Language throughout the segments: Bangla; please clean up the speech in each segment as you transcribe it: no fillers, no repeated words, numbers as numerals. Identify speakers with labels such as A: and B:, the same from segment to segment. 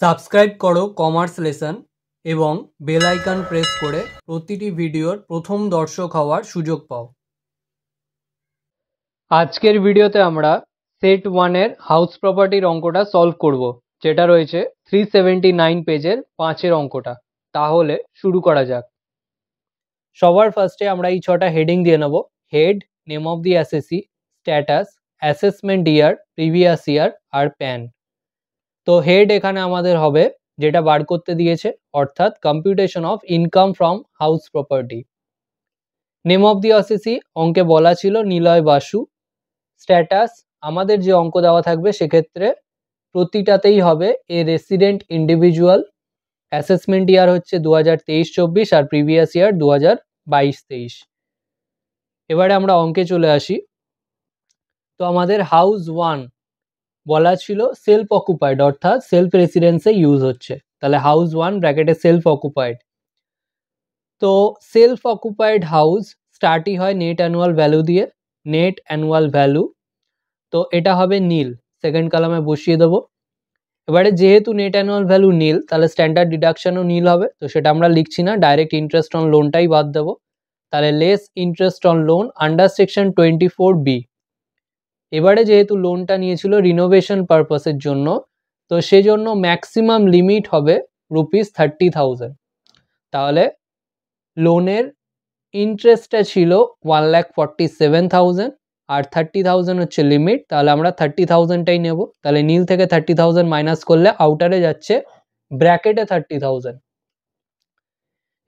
A: সাবস্ক্রাইব করো কমার্স লেসন এবং বেল আইকন প্রেস করে প্রতিটি ভিডিওর প্রথম দর্শক হওয়ার সুযোগ পাও। আজকের ভিডিওতে আমরা সেট 1 এর হাউস প্রপার্টির অঙ্কটা সলভ করব, যেটা রয়েছে 379 পেজের 5 এর অঙ্কটা। তাহলে শুরু করা যাক। সবার ফার্স্টে আমরা এই 6টা হেডিং দিয়ে নেব। Head, name of the assessee, status, assessment year, previous year আর প্যান। তো হেড এখানে আমাদের হবে যেটা বার করতে দিয়েছে, অর্থাৎ computation of income from house property. Name of the assessee অঙ্কে বলা ছিল নিলয় বাসু। স্ট্যাটাস আমাদের যে অঙ্ক দেওয়া থাকবে সেক্ষেত্রে প্রতিটাতেই হবে এ রেসিডেন্ট ইন্ডিভিজুয়াল। অ্যাসেসমেন্ট ইয়ার হচ্ছে 2023-24 আর প্রিভিয়াস ইয়ার 2022-23। এবারে আমরা অঙ্কে চলে আসি। তো আমাদের হাউস 1 বলা ছিল সেলফ অকুপাইড, অর্থাৎ সেলফ রেসিডেন্সে ইউজ হচ্ছে, তাহলে হাউস 1 ব্র্যাকেটে সেলফ অকুপাইড। তো সেলফ অকুপাইড হাউস স্টার্টই হয় নেট অ্যানুয়াল ভ্যালু দিয়ে, নেট অ্যানুয়াল ভ্যালু। তো এটা হবে নীল, সেকেন্ড কলামে বসিয়ে দেবো। এবারে যেহেতু নেট অ্যানুয়াল ভ্যালু নীল, তাহলে স্ট্যান্ডার্ড ডিডাকশনও নীল হবে, তো সেটা আমরা লিখছি না, ডাইরেক্ট ইন্টারেস্ট অন লোনটাই বাদ দেবো। তাহলে less interest on loan under section 24B। এবারে যেহেতু লোনটা নিয়েছিল রিনোভেশন পারপাসের জন্য, তো সেজন্য ম্যাক্সিমাম লিমিট হবে ₹30,000। তাহলে লোনের ইন্টারেস্টটা ছিল 1,47,000 আর 30,000 হচ্ছে লিমিট, তাহলে আমরা 30,000টাই নেব। তাহলে নীল থেকে 30,000 মাইনাস করলে আউটারে যাচ্ছে ব্র্যাকেটে 30,000।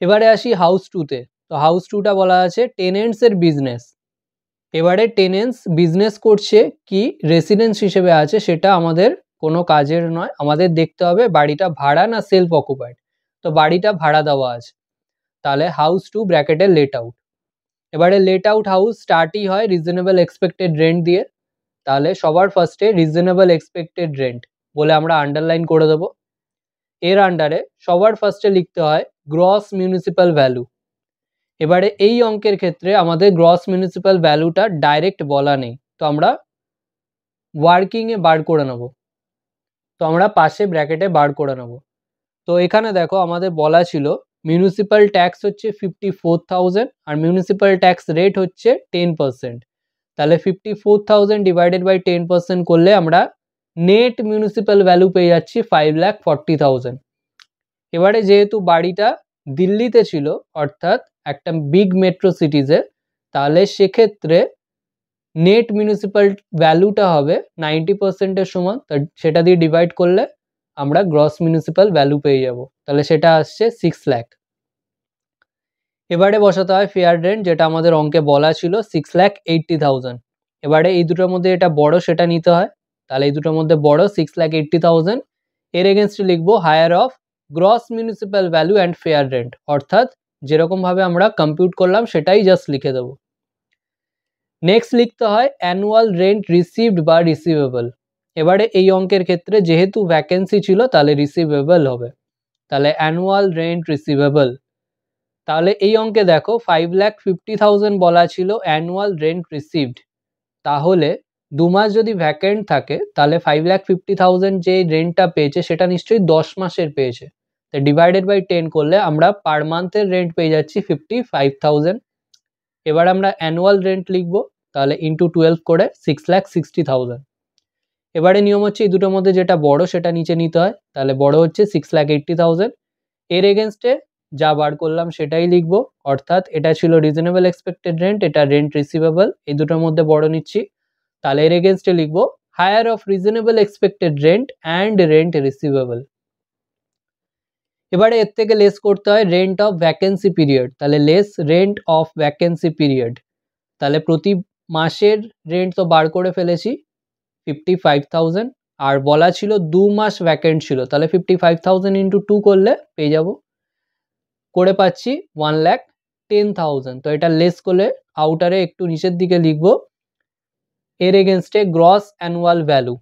A: এবারে আসি হাউস 2তে। তো হাউস 2টা বলা আছে টেনেন্টসের বিজনেস। এবারে টেনেন্টস বিজনেস করছে কি রেসিডেন্স হিসেবে আছে সেটা আমাদের কোনো কাজের নয়, আমাদের দেখতে হবে বাড়িটা ভাড়া না সেলফ অকুপাইড। তো বাড়িটা ভাড়া দেওয়া আছে, তাহলে হাউস 2 ব্র্যাকেটে লেট আউট। এবারে লেট আউট হাউস স্টার্টই হয় রিজনেবল এক্সপেক্টেড রেন্ট দিয়ে, তাহলে সবার ফার্স্টে রিজনেবল এক্সপেক্টেড রেন্ট বলে আমরা আন্ডারলাইন করে দেবো। এর আন্ডারে সবার ফার্স্টে লিখতে হয় গ্রস মিউনিসিপ্যাল ভ্যালু। এবারে এই অঙ্কের ক্ষেত্রে আমাদের গ্রস মিউনিসিপ্যাল ভ্যালুটা ডাইরেক্ট বলা নেই, তো আমরা ওয়ার্কিংয়ে বার করে নেব। তো আমরা পাশে ব্র্যাকেটে বার করে নেব। তো এখানে দেখো আমাদের বলা ছিল মিউনিসিপ্যাল ট্যাক্স হচ্ছে 54,000 আর মিউনিসিপ্যাল ট্যাক্স রেট হচ্ছে 10%। তাহলে 54,000 ডিভাইডেড বাই 10% করলে আমরা নেট মিউনিসিপ্যাল ভ্যালু পেয়ে যাচ্ছি 5,40,000। এবারে যেহেতু বাড়িটা দিল্লিতে ছিল, অর্থাৎ একটা বিগ মেট্রো সিটিজে, তাহলে সেক্ষেত্রে নেট মিউনিসিপ্যাল ভ্যালুটা হবে 90%-এর সমান, সেটা দিয়ে ডিভাইড করলে আমরা গ্রস মিউনিসিপ্যাল ভ্যালু পেয়ে যাব, তাহলে সেটা আসছে 6 লাখ। এবারে বসাতে হয় ফেয়ার রেন্ট, যেটা আমাদের অঙ্কে বলা ছিল 6,80,000। এবারে এই দুটোর মধ্যে এটা বড় সেটা নিতে হয়, তাহলে এই দুটোর মধ্যে বড় 6,80,000। এর এগেনস্টে লিখবো higher of gross municipal value and fair rent, অর্থাৎ যেরকম ভাবে আমরা কম্পিউট করলাম সেটাই জাস্ট লিখে দেবো। নেক্সট লিখতে হয় অ্যানুয়াল রেন্ট রিসিভড বা রিসিভেবল। এবারে এই অঙ্কের ক্ষেত্রে যেহেতু ভ্যাকেন্সি ছিল তাহলে রিসিভেবল হবে, তাহলে অ্যানুয়াল রেন্ট রিসিভেবল। তাহলে এই অঙ্কে দেখো 5,50,000 বলা ছিল অ্যানুয়াল রেন্ট রিসিভড, তাহলে 2 মাস যদি ভ্যাকেন্ট থাকে তাহলে 5,50,000 যে রেন্টটা পেয়েছে সেটা নিশ্চয়ই 10 মাসের পেয়েছে, তো ডিভাইডেড বাই 10 করলে আমরা পার মান্থের রেন্ট পেয়ে যাচ্ছি 55,000। এবার আমরা অ্যানুয়াল রেন্ট লিখবো, তাহলে ইন্টু 12 করে 6,60,000। এবারে নিয়ম হচ্ছে এই দুটোর মধ্যে যেটা বড় সেটা নিচে নিতে হয়, তাহলে বড় হচ্ছে 6,80,000। এর এগেনস্টে যা বার করলাম সেটাই লিখবো, অর্থাৎ এটা ছিল রিজনেবল এক্সপেক্টেড রেন্ট, এটা রেন্ট রিসিভেবল, এই দুটোর মধ্যে বড় নিচ্ছি, তাহলে এর এগেনস্টে লিখবো higher of reasonable expected rent and rent receivable. এবারে এর থেকে লেস করতে হয় রেন্ট অফ ভ্যাকেন্সি পিরিয়ড, তাহলে less rent of vacancy period. তাহলে প্রতি মাসের রেন্ট তো বার করে ফেলেছি 55,000, আর বলা ছিল 2 মাস ভ্যাকেন্ট ছিল, তাহলে 55,000 ইন্টু 2 করলে পেয়ে যাব, করে পাচ্ছি 1,10,000। তো এটা লেস করলে আউটারে একটু নিচের দিকে লিখবো এর এগেনস্টে গ্রস অ্যানুয়াল ভ্যালু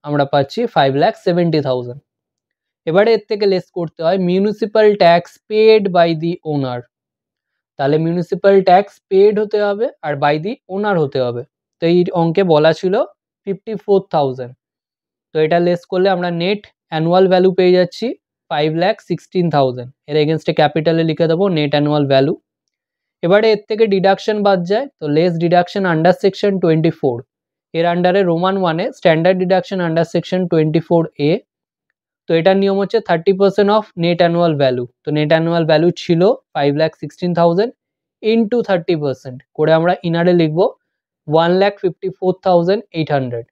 A: আমরা পাচ্ছি 5,70,000। এবারে এর থেকে লেস করতে হয় municipal tax paid by the owner, তাহলে মিউনিসিপ্যাল ট্যাক্স পেড হতে হবে আর বাই দি ওনার হতে হবে। তো এই অঙ্কে বলা ছিল 54,000, তো এটা লেস করলে আমরা নেট অ্যানুয়াল ভ্যালু পেয়ে যাচ্ছি 5,16,000, এর এগেনস্টে ক্যাপিটালে লিখে দেবো নেট অ্যানুয়াল ভ্যালু। এবারে এর থেকে ডিডাকশন বাদ যায়, তো লেস ডিডাকশন আন্ডার সেকশন 24, এর আন্ডারে রোমান 1-এ standard deduction under section 24A। তো এটার নিয়ম হচ্ছে 30% অফ নেট অ্যানুয়াল ভ্যালু। তো নেট অ্যানুয়াল ভ্যালু ছিল 5,16,000 ইন্টু 30% করে আমরা ইনারে লিখবো 1,54,800।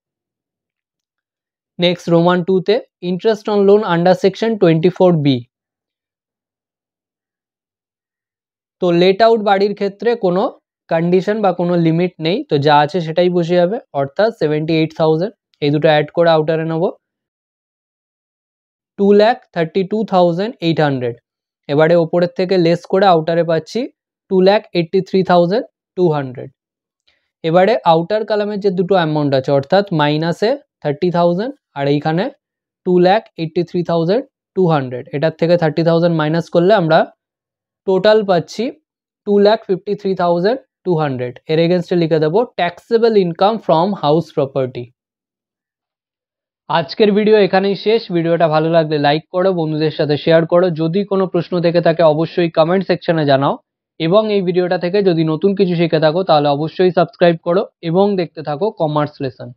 A: নেক্সট রোমান 2-তে interest on loan under section 24B। তো লেট আউট বাড়ির ক্ষেত্রে কোনো কন্ডিশন বা কোনো লিমিট নেই, তো যা আছে সেটাই বসে যাবে, অর্থাৎ 78,000। এই দুটো অ্যাড করে আউটারে নেব 2,32,800। এবারে ওপরের থেকে লেস করে আউটারে পাচ্ছি 2,83,200। এবারে আউটার কলামের যে দুটো অ্যামাউন্ট আছে অর্থাৎ মাইনাসে 30,000 আর এইখানে 2,83,200, এটার থেকে 30,000 মাইনাস করলে আমরা টোটাল পাচ্ছি 2,53,200। এর এগেনস্টে লিখে দেবো taxable income from house property. আজকের ভিডিও এখানেই শেষ। ভিডিওটা ভালো লাগলে লাইক করো, বন্ধুদের সাথে শেয়ার করো। যদি কোনো প্রশ্ন থেকে থাকে অবশ্যই কমেন্ট সেকশনে জানাও, এবং এই ভিডিওটা থেকে যদি নতুন কিছু শিখে থাকো তাহলে অবশ্যই সাবস্ক্রাইব করো এবং দেখতে থাকো কমার্স লেসন।